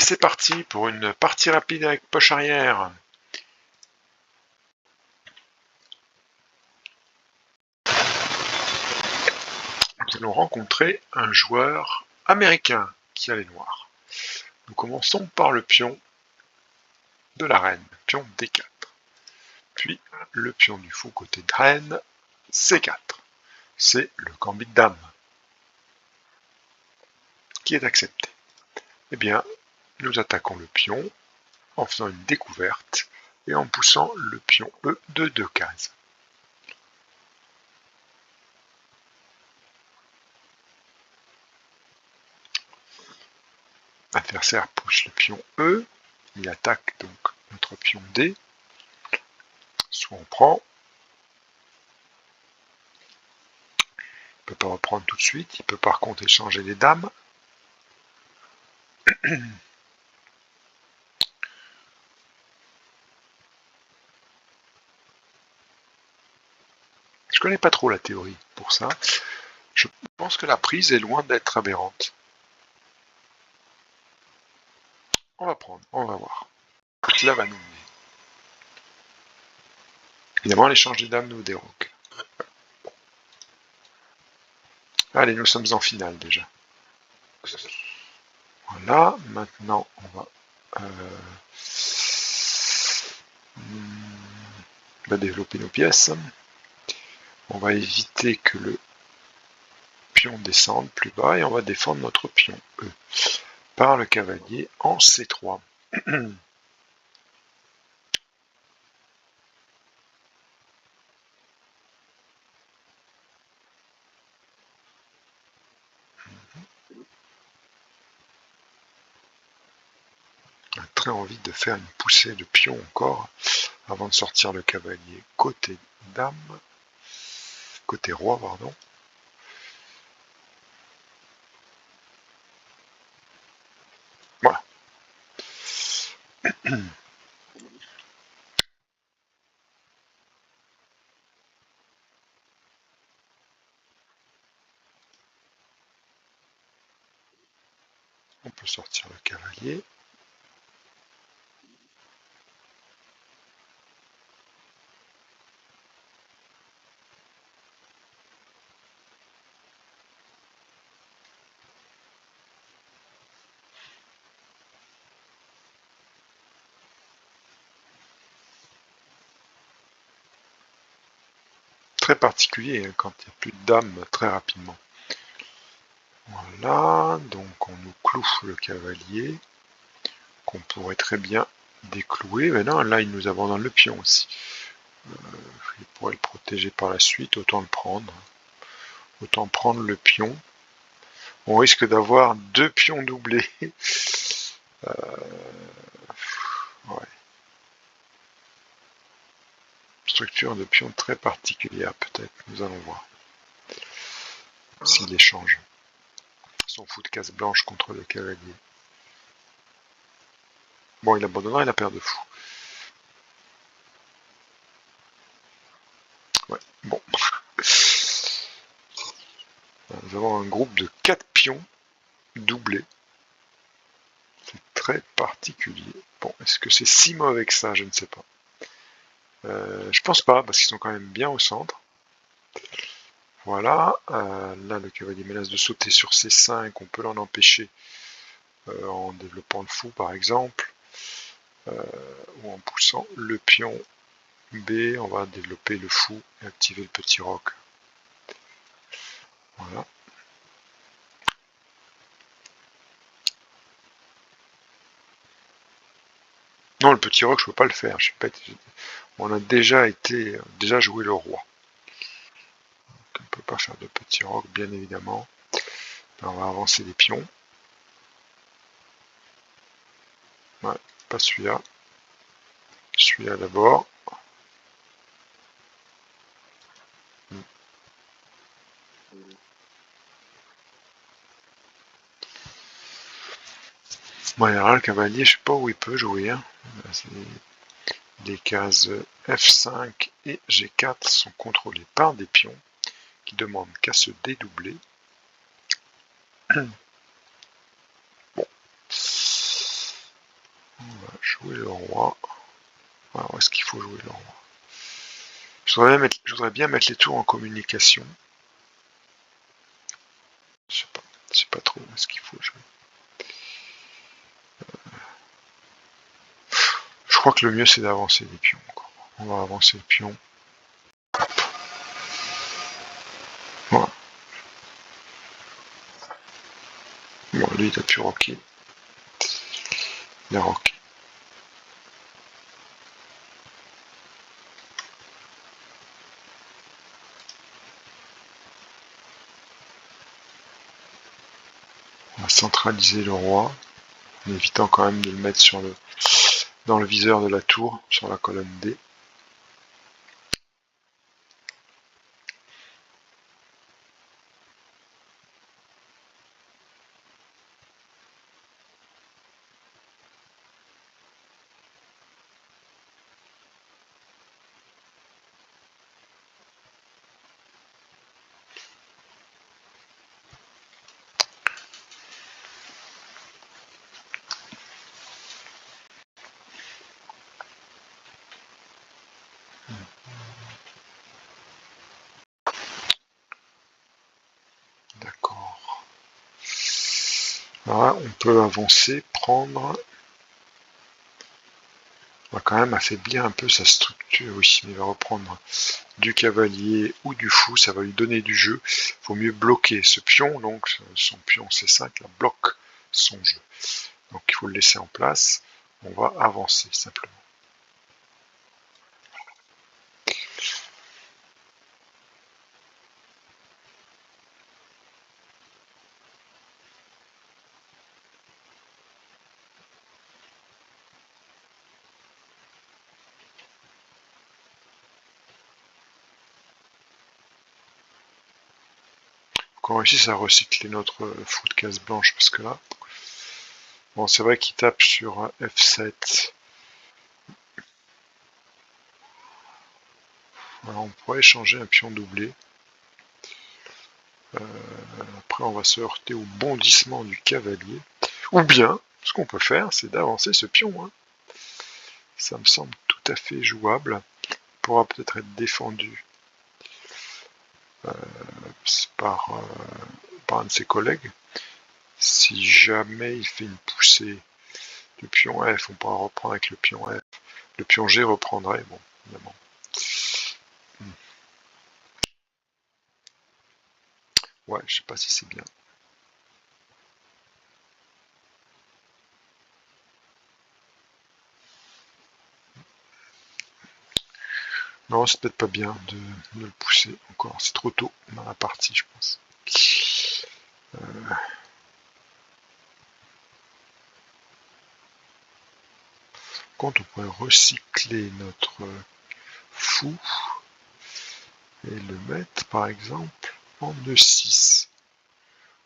c'est parti pour une partie rapide avec poche arrière. Nous allons rencontrer un joueur américain qui a les noirs. Nous commençons par le pion de la reine, pion D4. Puis le pion du fou côté de reine, C4. C'est le gambit de dame qui est accepté. Eh bien, nous attaquons le pion en faisant une découverte et en poussant le pion E de 2 cases. L'adversaire pousse le pion E, il attaque donc notre pion D, soit on prend, il ne peut pas reprendre tout de suite, il peut par contre échanger les dames. Je connais pas trop la théorie pour ça. Je pense que la prise est loin d'être aberrante. On va prendre, on va voir. Cela va nous mener. Évidemment, l'échange des dames nous déroque. Allez, nous sommes en finale déjà. Voilà, maintenant on va développer nos pièces. On va éviter que le pion descende plus bas et on va défendre notre pion E par le cavalier en C3. On a très envie de faire une poussée de pion encore avant de sortir le cavalier côté dame, côté roi, pardon. Voilà. On peut sortir le cavalier. Très particulier quand il n'y a plus de dames très rapidement. Voilà, donc on nous cloue le cavalier, qu'on pourrait très bien déclouer, mais non, là il nous abandonne le pion aussi. Il pourrait le protéger par la suite, autant le prendre. Autant prendre le pion. On risque d'avoir 2 pions doublés. Ouais. Structure de pion très particulière peut-être, nous allons voir. S'il échange son fou de case blanche contre le cavalier. Bon, il abandonnera, il a paire de fou. Ouais, bon. Nous avons un groupe de 4 pions doublés. C'est très particulier. Bon, est-ce que c'est si mauvais que ça? Je ne sais pas. Je pense pas, parce qu'ils sont quand même bien au centre. Voilà, là le cavalier menace de sauter sur C5, on peut l'en empêcher en développant le fou par exemple, ou en poussant le pion B, on va développer le fou et activer le petit roc. Voilà. Non, le petit roc, je peux pas le faire. Je sais pas, on a déjà joué le roi. Donc, on peut pas faire de petit roc, bien évidemment. Là, on va avancer les pions. Ouais, pas celui-là. Celui-là d'abord. Bon, alors, le cavalier, je sais pas où il peut jouer. Hein. Les cases F5 et G4 sont contrôlées par des pions qui demandent qu'à se dédoubler. Bon. On va jouer le roi. Alors, où est-ce qu'il faut jouer le roi? Je voudrais bien mettre les tours en communication. Je sais pas trop où est-ce qu'il faut jouer. Je crois que le mieux c'est d'avancer les pions. On va avancer le pion. Voilà. Bon, lui il a pu rocker. Il a rocké. On va centraliser le roi, en évitant quand même de le mettre dans le viseur de la tour, sur la colonne D. D'accord. Là, on peut avancer, prendre. On va quand même affaiblir un peu sa structure. Oui, il va reprendre du cavalier ou du fou, ça va lui donner du jeu. Il faut mieux bloquer ce pion, donc son pion C5 là, bloque son jeu. Donc il faut le laisser en place. On va avancer simplement. Qu'on réussisse à recycler notre fou de case blanche, parce que là, bon, c'est vrai qu'il tape sur F7. Alors, on pourrait échanger un pion doublé. Après, on va se heurter au bondissement du cavalier. Ou bien, ce qu'on peut faire, c'est d'avancer ce pion. Hein. Ça me semble tout à fait jouable. Il pourra peut-être être défendu par un de ses collègues. Si jamais il fait une poussée du pion F, on pourra reprendre avec le pion F. Le pion G reprendrait, bon, évidemment. Ouais, je sais pas si c'est bien. Non, c'est peut-être pas bien de le pousser encore. C'est trop tôt dans la partie, je pense. Quand on pourrait recycler notre fou et le mettre, par exemple, en E6,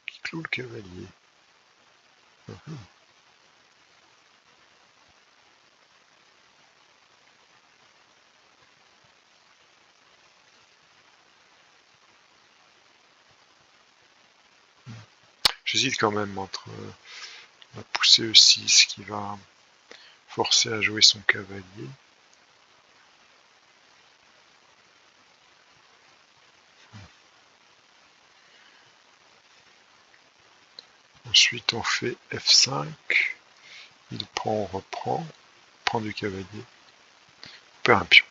qui clôt le cavalier. J'hésite quand même entre la poussée E6 qui va forcer à jouer son cavalier. Ensuite, on fait F5. Il prend, on reprend. Prend du cavalier. On perd un pion.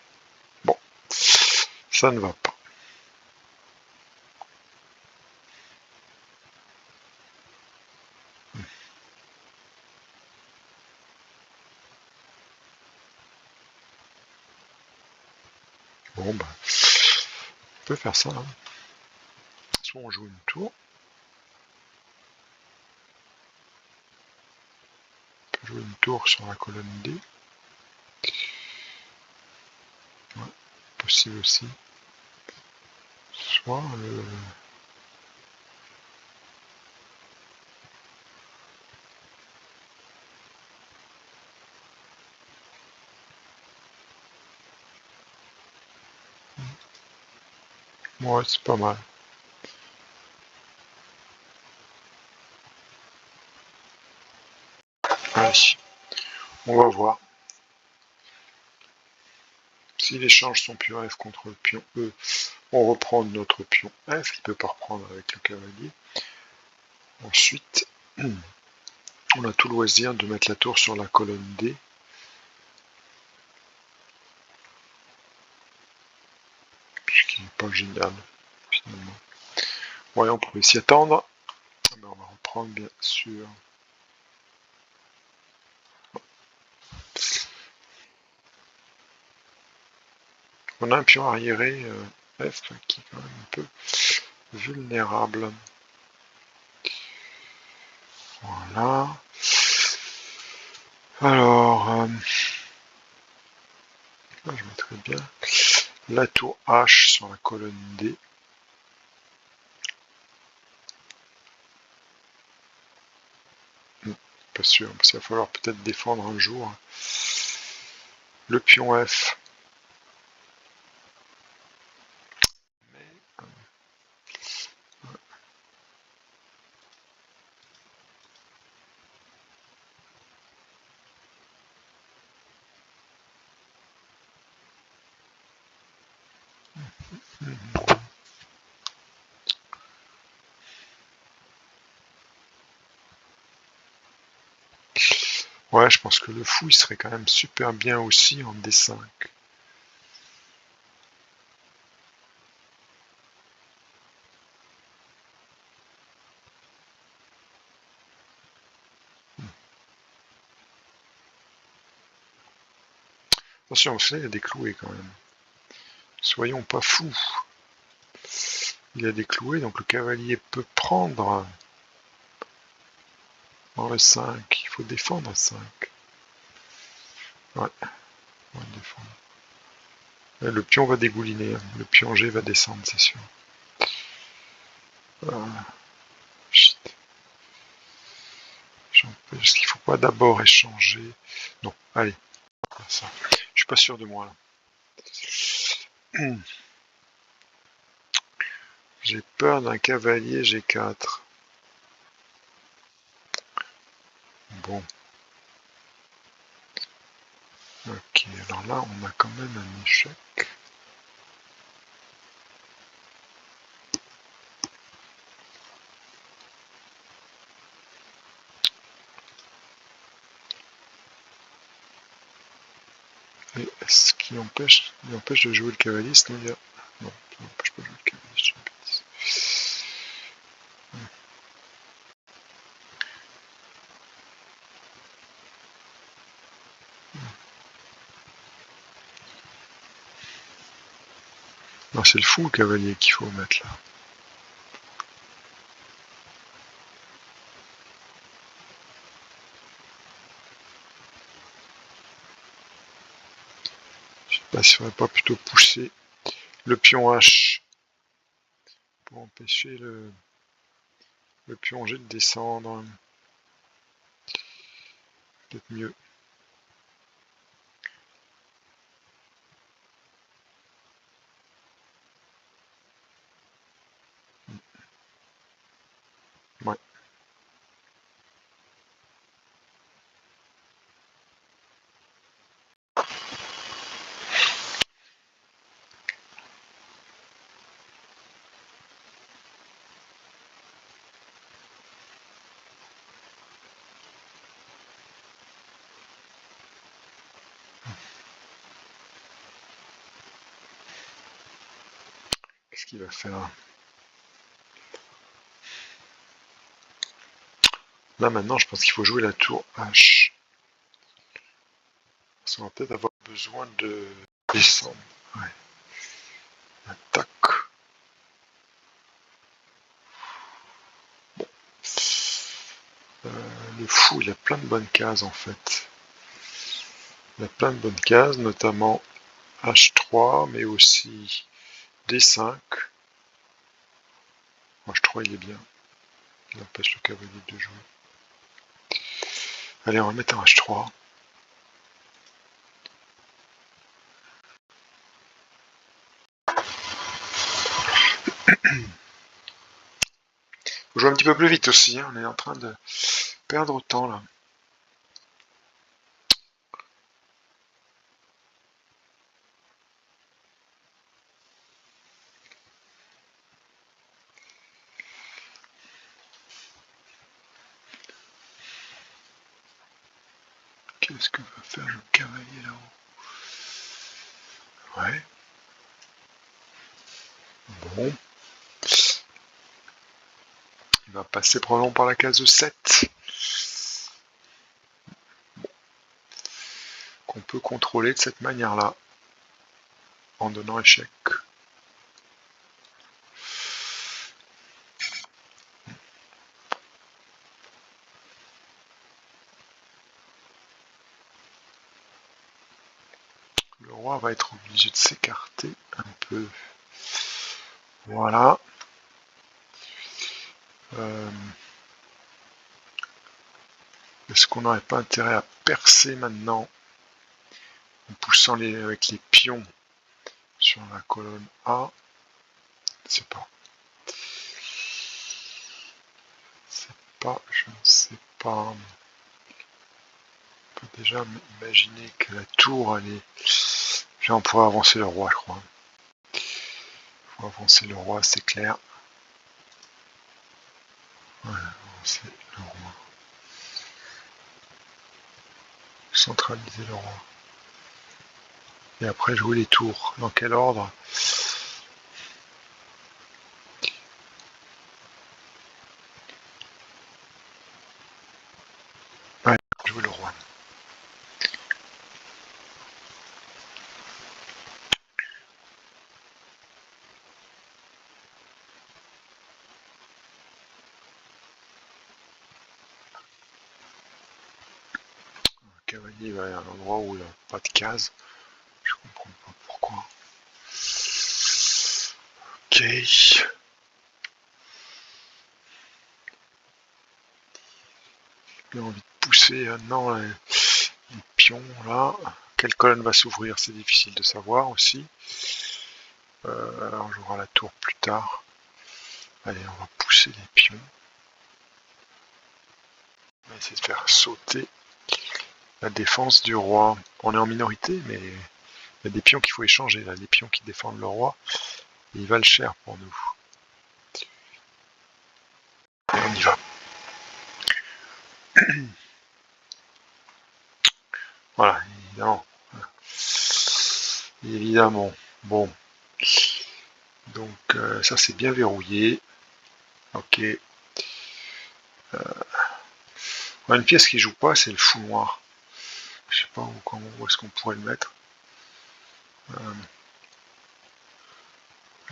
Bon, ça ne va pas. Bon, bah, on peut faire ça. Hein. Soit on joue une tour. On peut jouer une tour sur la colonne D. Ouais, possible aussi. Soit le... Ouais, c'est pas mal. Allez. On va voir. Si l'échange son pion F contre le pion E, on reprend notre pion F, il ne peut pas reprendre avec le cavalier. Ensuite, on a tout loisir de mettre la tour sur la colonne D. Ce qui n'est pas génial, finalement. Ouais, on pourrait s'y attendre. On va reprendre, bien sûr. On a un pion arriéré F qui est quand même un peu vulnérable. Voilà. Alors, je mettrai bien la tour H sur la colonne D. Pas sûr, parce qu'il va falloir peut-être défendre un jour le pion F. Ouais, je pense que le fou, il serait quand même super bien aussi en D5. Attention, il y a des cloués quand même. Soyons pas fous. Il y a des cloués, donc le cavalier peut prendre dans le 5. Il faut défendre 5. Ouais, on va défendre. Le pion va dégouliner. Le pion G va descendre, c'est sûr. Shit. Est-ce qu'il ne faut pas d'abord échanger? Non, allez. Ça. Je suis pas sûr de moi là. J'ai peur d'un cavalier G4. Bon. Ok, alors là, on a quand même un échec. Et ce qui empêche, de jouer le cavalier, sinon il y a... Non, ça n'empêche pas de jouer le cavalier, je suis une bêtise. Non, c'est le fou, le cavalier, qu'il faut mettre là. Je sais pas si on va pas plutôt pousser le pion H pour empêcher le pion G de descendre. Peut-être mieux. Ouais. Qu'est-ce qu'il va faire? Là maintenant, je pense qu'il faut jouer la tour H. Parce qu'on va peut-être avoir besoin de descendre. Ouais. Attaque. Bon. Le fou, il a plein de bonnes cases en fait. Il a plein de bonnes cases, notamment H3, mais aussi D5. H3, il est bien. Il empêche le cavalier de jouer. Allez, on va mettre un H3. Faut jouer un petit peu plus vite aussi, hein. On est en train de perdre autant là. Qu'est-ce que va faire le cavalier là-haut? Ouais. Bon. Il va passer probablement par la case 7. Qu'on peut contrôler de cette manière-là. En donnant échec. Le roi va être obligé de s'écarter un peu. Voilà. Est-ce qu'on n'aurait pas intérêt à percer maintenant en poussant avec les pions sur la colonne A? Je ne sais pas. On peut déjà imaginer que la tour, elle est... Là, on pourrait avancer le roi, je crois. Il faut avancer le roi, c'est clair. Voilà, avancer le roi. Centraliser le roi. Et après jouer les tours. Dans quel ordre? Ouais, jouer le roi. Le cavalier va à un endroit où il n'y a pas de case. Je comprends pas pourquoi. Ok. J'ai envie de pousser maintenant les pions là. Quelle colonne va s'ouvrir? C'est difficile de savoir aussi. Alors j'aurai la tour plus tard. Allez, on va pousser les pions. On va essayer de faire sauter la défense du roi. On est en minorité, mais il y a des pions qu'il faut échanger là. Les pions qui défendent le roi, ils valent cher pour nous. Et on y va. Voilà, évidemment. Évidemment. Bon. Donc ça c'est bien verrouillé. Ok. Une pièce qui joue pas, c'est le fou noir. Je sais pas où est-ce qu'on pourrait le mettre.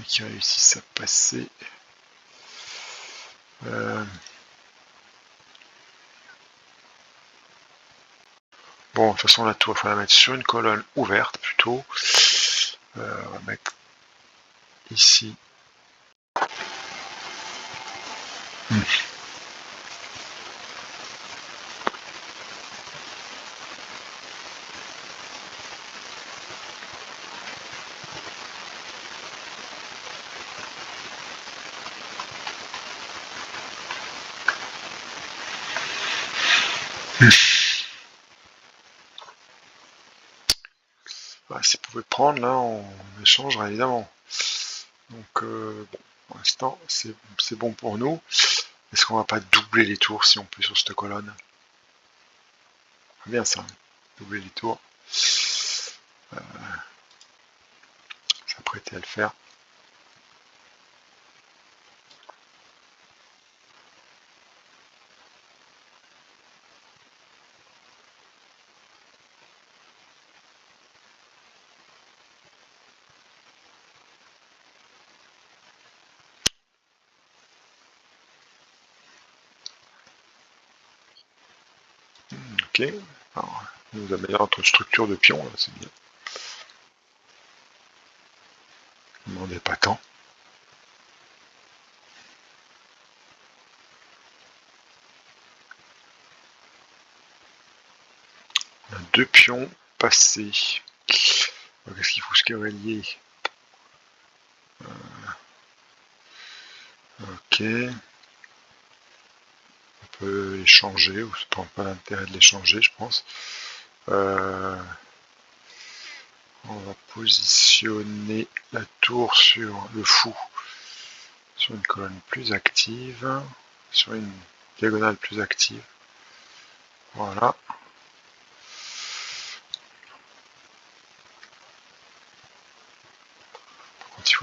Qui réussissent à passer. Bon, de toute façon, la tour, il faut la mettre sur une colonne ouverte plutôt. On va mettre ici. Bah, s'il pouvait prendre, là, on échangerait évidemment. Donc, bon, pour l'instant, c'est bon pour nous. Est-ce qu'on va pas doubler les tours si on peut sur cette colonne? Bien ça, doubler les tours. S'apprêter à le faire. Ok, alors, on nous améliore notre structure de pion, c'est bien. Ne demandez pas tant. On a 2 pions passés. Qu'est-ce qu'il faut ce cavalier? Ok. On peut les changer, ou je prends pas l'intérêt de les changer, je pense. On va positionner la tour sur le fou, sur une colonne plus active, sur une diagonale plus active. Voilà.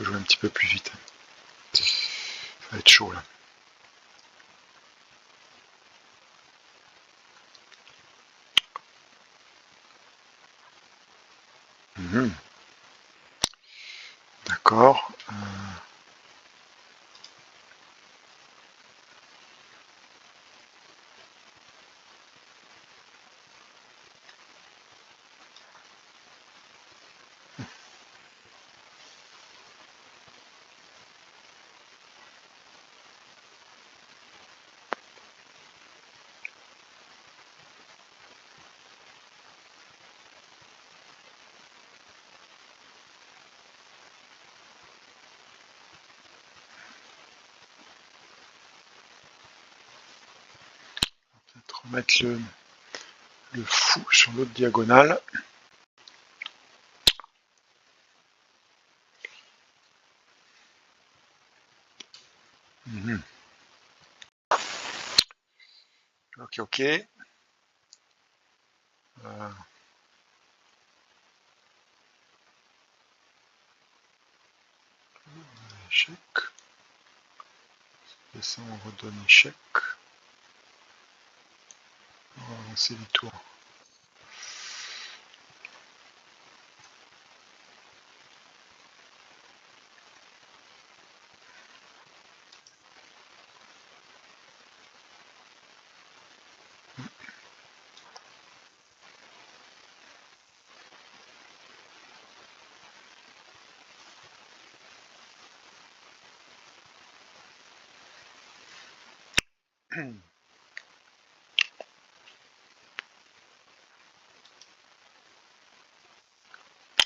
faut jouer un petit peu plus vite. Ça va être chaud là. D'accord. Peut-être remettre le fou sur l'autre diagonale. Ok, ok. Échec. Et ça, on redonne échec. On va avancer les tours.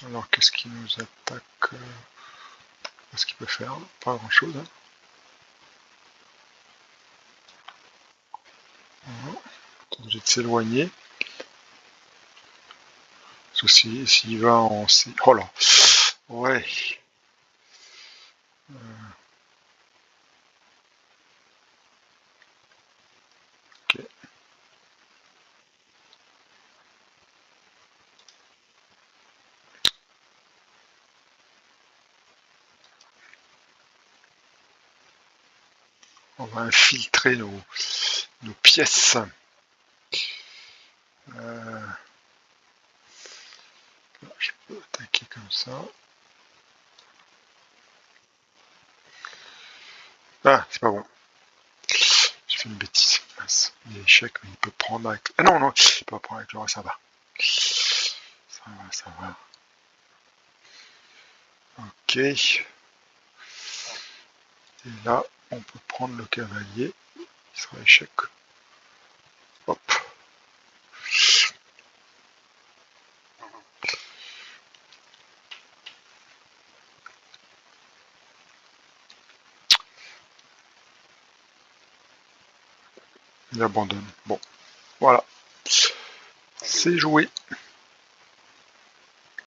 Alors, qu'est-ce qui nous attaque? Qu'est-ce qu'il peut faire? Pas grand-chose. Hein. Voilà. Obligé de s'éloigner. Parce que s'il va en... Oh là. Ouais. Ok. On va infiltrer nos pièces. Je peux attaquer comme ça. Ah, c'est pas bon. J'ai fait une bêtise. Il est échec, mais il peut prendre avec... Ah non, non, il peut pas prendre avec le roi, ça va. Ça va, ça va. Ok. Et là, on peut prendre le cavalier. Il sera échec. Hop. Il abandonne. Bon, voilà. C'est joué.